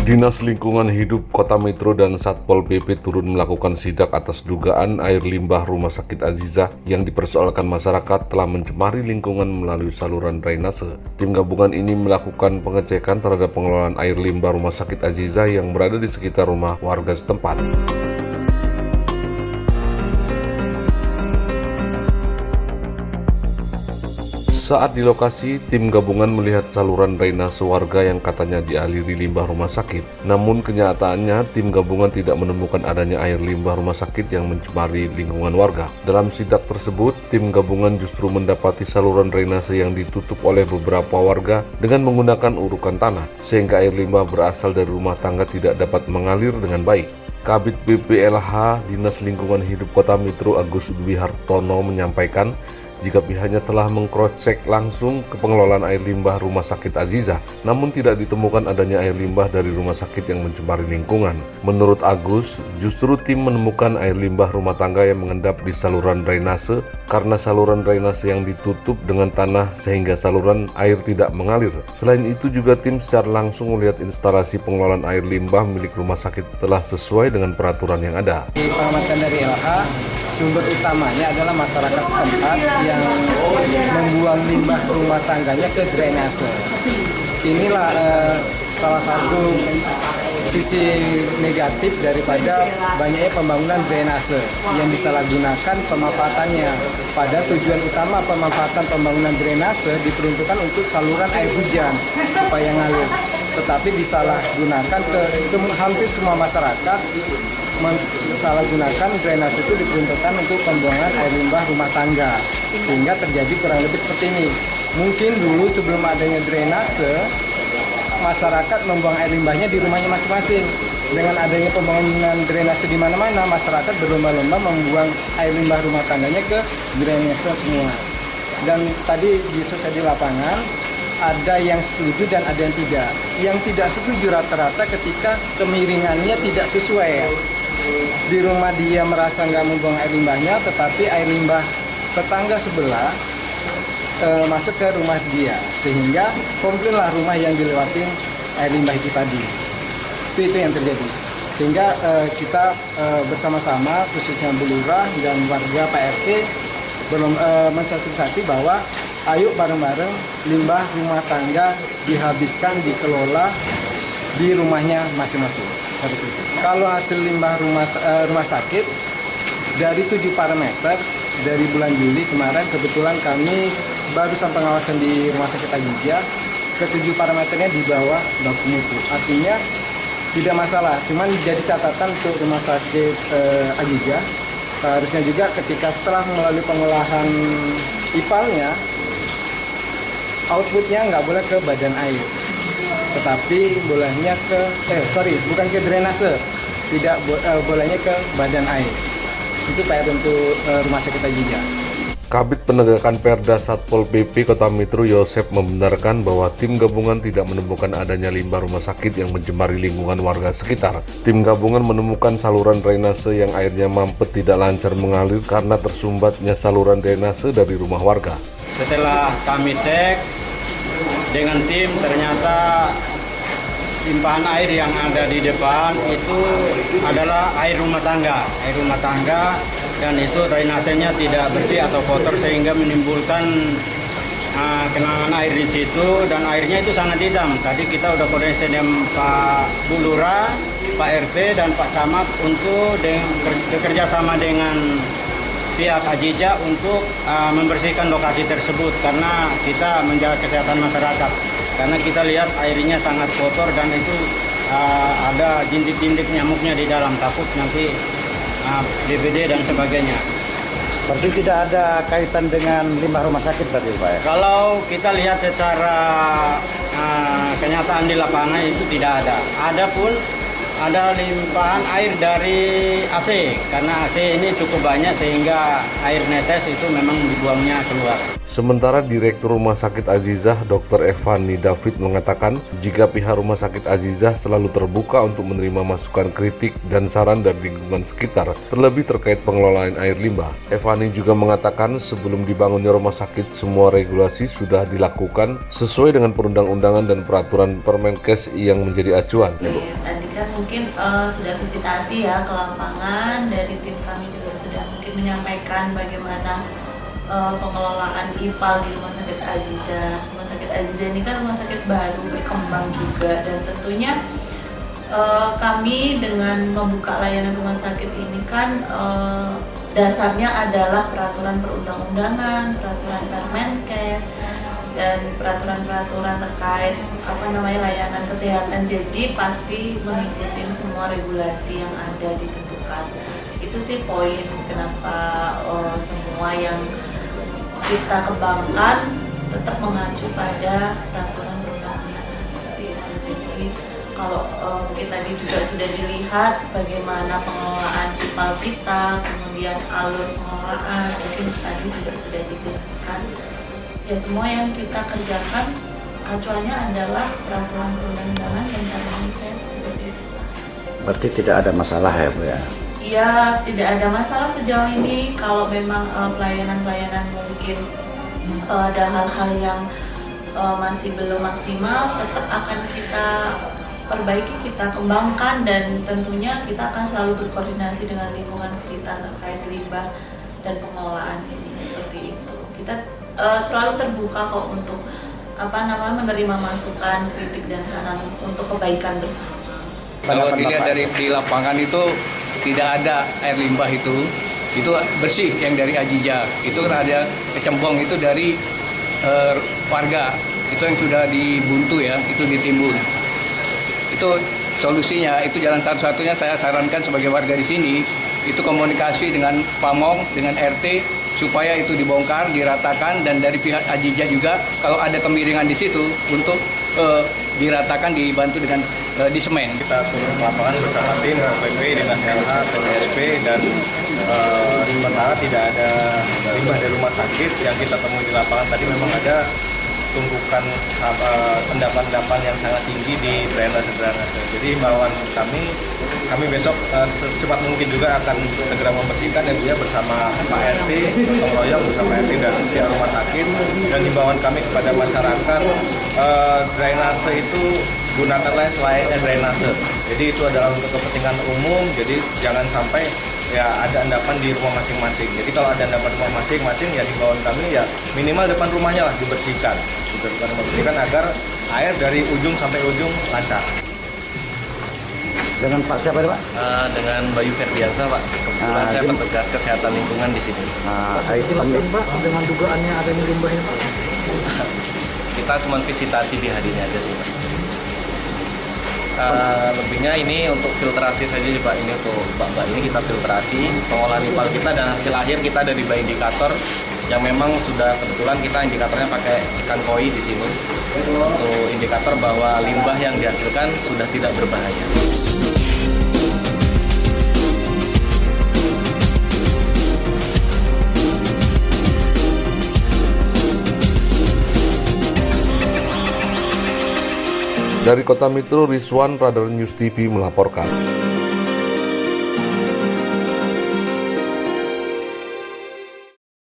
Dinas Lingkungan Hidup Kota Metro dan Satpol PP turun melakukan sidak atas dugaan air limbah Rumah Sakit Azizah yang dipersoalkan masyarakat telah mencemari lingkungan melalui saluran drainase. Tim gabungan ini melakukan pengecekan terhadap pengelolaan air limbah Rumah Sakit Azizah yang berada di sekitar rumah warga setempat. Saat di lokasi, tim gabungan melihat saluran drainase warga yang katanya dialiri limbah rumah sakit. Namun kenyataannya, tim gabungan tidak menemukan adanya air limbah rumah sakit yang mencemari lingkungan warga. Dalam sidak tersebut, tim gabungan justru mendapati saluran drainase yang ditutup oleh beberapa warga dengan menggunakan urukan tanah, sehingga air limbah berasal dari rumah tangga tidak dapat mengalir dengan baik. Kabid BPLH Dinas Lingkungan Hidup Kota Metro Agus Dwi Hartono menyampaikan, jika pihaknya telah mengcross-check langsung ke pengelolaan air limbah Rumah Sakit Azizah, namun tidak ditemukan adanya air limbah dari rumah sakit yang mencemari lingkungan. Menurut Agus, justru tim menemukan air limbah rumah tangga yang mengendap di saluran drainase karena saluran drainase yang ditutup dengan tanah sehingga saluran air tidak mengalir. Selain itu juga tim secara langsung melihat instalasi pengelolaan air limbah milik rumah sakit telah sesuai dengan peraturan yang ada. Pengamatan dari LH, sumber utamanya adalah masyarakat setempat yang membuang limbah rumah tangganya ke drainase. Inilah salah satu sisi negatif daripada banyaknya pembangunan drainase yang disalahgunakan pemanfaatannya. Pada tujuan utama pemanfaatan pembangunan drainase diperuntukkan untuk saluran air hujan supaya ngalir, tetapi disalahgunakan ke hampir semua masyarakat. Mensalahgunakan drainase itu diperuntukkan untuk pembuangan air limbah rumah tangga, sehingga terjadi kurang lebih seperti ini. Mungkin dulu sebelum adanya drainase, masyarakat membuang air limbahnya di rumahnya masing-masing. Dengan adanya pembangunan drainase di mana-mana, masyarakat berlomba-lomba membuang air limbah rumah tangganya ke drainase semua. Dan tadi di lapangan, ada yang setuju dan ada yang tidak. Yang tidak setuju rata-rata ketika kemiringannya tidak sesuai. Di rumah dia merasa nggak membuang air limbahnya, tetapi air limbah tetangga sebelah masuk ke rumah dia, sehingga komplainlah rumah yang dilewatin air limbah itu tadi. Itu yang terjadi. Sehingga kita bersama-sama, khususnya Bu Lurah dan warga Pak RT, mensosialisasi bahwa ayo bareng-bareng limbah rumah tangga dihabiskan, dikelola di rumahnya masing-masing. Kalau hasil limbah rumah sakit dari 7 parameter dari bulan Juli kemarin, kebetulan kami baru sampai pengawasan di Rumah Sakit Azizah, ke-7 parameternya di bawah baku mutu. Artinya tidak masalah, cuman jadi catatan untuk Rumah Sakit Azizah. Seharusnya juga ketika setelah melalui pengolahan IPAL-nya, outputnya nggak boleh ke badan air, tetapi bolehnya bukan ke drainase, tidak bolehnya ke badan air. Itu PR untuk Rumah Sakit Azizah. Kabid Penegakan Perda Satpol PP Kota Metro Yosep membenarkan bahwa tim gabungan tidak menemukan adanya limbah rumah sakit yang mencemari lingkungan warga sekitar. Tim gabungan menemukan saluran drainase yang airnya mampet tidak lancar mengalir karena tersumbatnya saluran drainase dari rumah warga. Setelah kami cek dengan tim, ternyata limpahan air yang ada di depan itu adalah air rumah tangga, dan itu drainasenya tidak bersih atau kotor sehingga menimbulkan genangan air di situ, dan airnya itu sangat hitam. Tadi kita udah koordinasi dengan Pak Bu Lurah, Pak RT dan Pak Camat untuk bekerja sama dengan pihak Azizah untuk membersihkan lokasi tersebut, karena kita menjaga kesehatan masyarakat. Karena kita lihat airnya sangat kotor dan itu ada jintik-jintik nyamuknya di dalam, takut nanti DBD dan sebagainya. Berarti tidak ada kaitan dengan limbah rumah sakit berarti Pak ya? Kalau kita lihat secara kenyataan di lapangan itu tidak ada. Adapun ada limpahan air dari AC, karena AC ini cukup banyak sehingga air netes itu memang dibuangnya keluar. Sementara Direktur Rumah Sakit Azizah Dr. Evani David mengatakan jika pihak Rumah Sakit Azizah selalu terbuka untuk menerima masukan kritik dan saran dari lingkungan sekitar, terlebih terkait pengelolaan air limbah. Evani juga mengatakan sebelum dibangunnya rumah sakit semua regulasi sudah dilakukan sesuai dengan perundang-undangan dan peraturan Permenkes yang menjadi acuan. Tadi kan mungkin sudah visitasi ya ke lapangan, dari tim kami juga sudah mungkin menyampaikan bagaimana pengelolaan IPAL di Rumah Sakit Azizah. Rumah Sakit Azizah ini kan rumah sakit baru berkembang juga, dan tentunya kami dengan membuka layanan rumah sakit ini kan dasarnya adalah peraturan perundang-undangan, peraturan Permenkes, dan peraturan-peraturan terkait layanan kesehatan. Jadi pasti mengikuti semua regulasi yang ada ditentukan. Itu sih poin kenapa semua yang kita kembangkan tetap mengacu pada peraturan perundang-undangan seperti itu. Jadi kalau mungkin tadi juga sudah dilihat bagaimana pengelolaan IPAL kita, kemudian alur pengelolaan, mungkin tadi juga sudah dijelaskan. Ya, semua yang kita kerjakan acuannya adalah peraturan perundang-undangan dan Permenkes seperti itu. Berarti tidak ada masalah ya Bu ya? Ya, tidak ada masalah sejauh ini. Kalau memang pelayanan-pelayanan mungkin ada hal-hal yang masih belum maksimal, tetap akan kita perbaiki, kita kembangkan, dan tentunya kita akan selalu berkoordinasi dengan lingkungan sekitar terkait limbah dan pengelolaan ini seperti itu. Kita selalu terbuka kok untuk menerima masukan, kritik dan saran untuk kebaikan bersama. Kalau dilihat dari di lapangan itu tidak ada air limbah itu bersih yang dari Azizah. Itu kan ada kecembong itu dari warga, itu yang sudah dibuntu ya, itu ditimbun. Itu solusinya, itu jalan satu-satunya saya sarankan sebagai warga di sini, itu komunikasi dengan Pamong, dengan RT, supaya itu dibongkar, diratakan, dan dari pihak Azizah juga kalau ada kemiringan di situ untuk diratakan, dibantu dengan di semen. Kita turun ke lapangan bersama tim OPP, Dinas LH, TPSP, dan sementara tidak ada limbah dari rumah sakit. Yang kita temui di lapangan tadi memang ada tumpukan endapan-endapan yang sangat tinggi di drainase. Jadi himbauan kami besok secepat mungkin juga akan segera membersihkan ya Bu ya, bersama Pak RT, gotong royong bersama RT dan pihak rumah sakit. Dan himbauan kami kepada masyarakat, drainase itu gunakanlah selayaknya drainase. Jadi itu adalah untuk kepentingan umum, jadi jangan sampai ya ada endapan di rumah masing-masing. Jadi kalau ada endapan di rumah masing-masing, ya himbauan kami ya minimal depan rumahnya lah dibersihkan agar air dari ujung sampai ujung lancar. Dengan Pak siapa Pak? Dengan Bayu Ferdiansa Pak. Kebetulan saya petugas kesehatan lingkungan di sini. Itu Pak dengan dugaannya adanya limbahnya Pak. Kita cuma visitasi di hari ini aja sih Pak. Lebihnya ini untuk filtrasi saja Pak, ini untuk bak-bak ini kita filtrasi, pengolahan IPAL kita, dan hasil akhir kita ada di bak indikator yang memang sudah kebetulan kita indikatornya pakai ikan koi di sini untuk indikator bahwa limbah yang dihasilkan sudah tidak berbahaya. Dari Kota Mitro, Rizwan, Radar News TV melaporkan.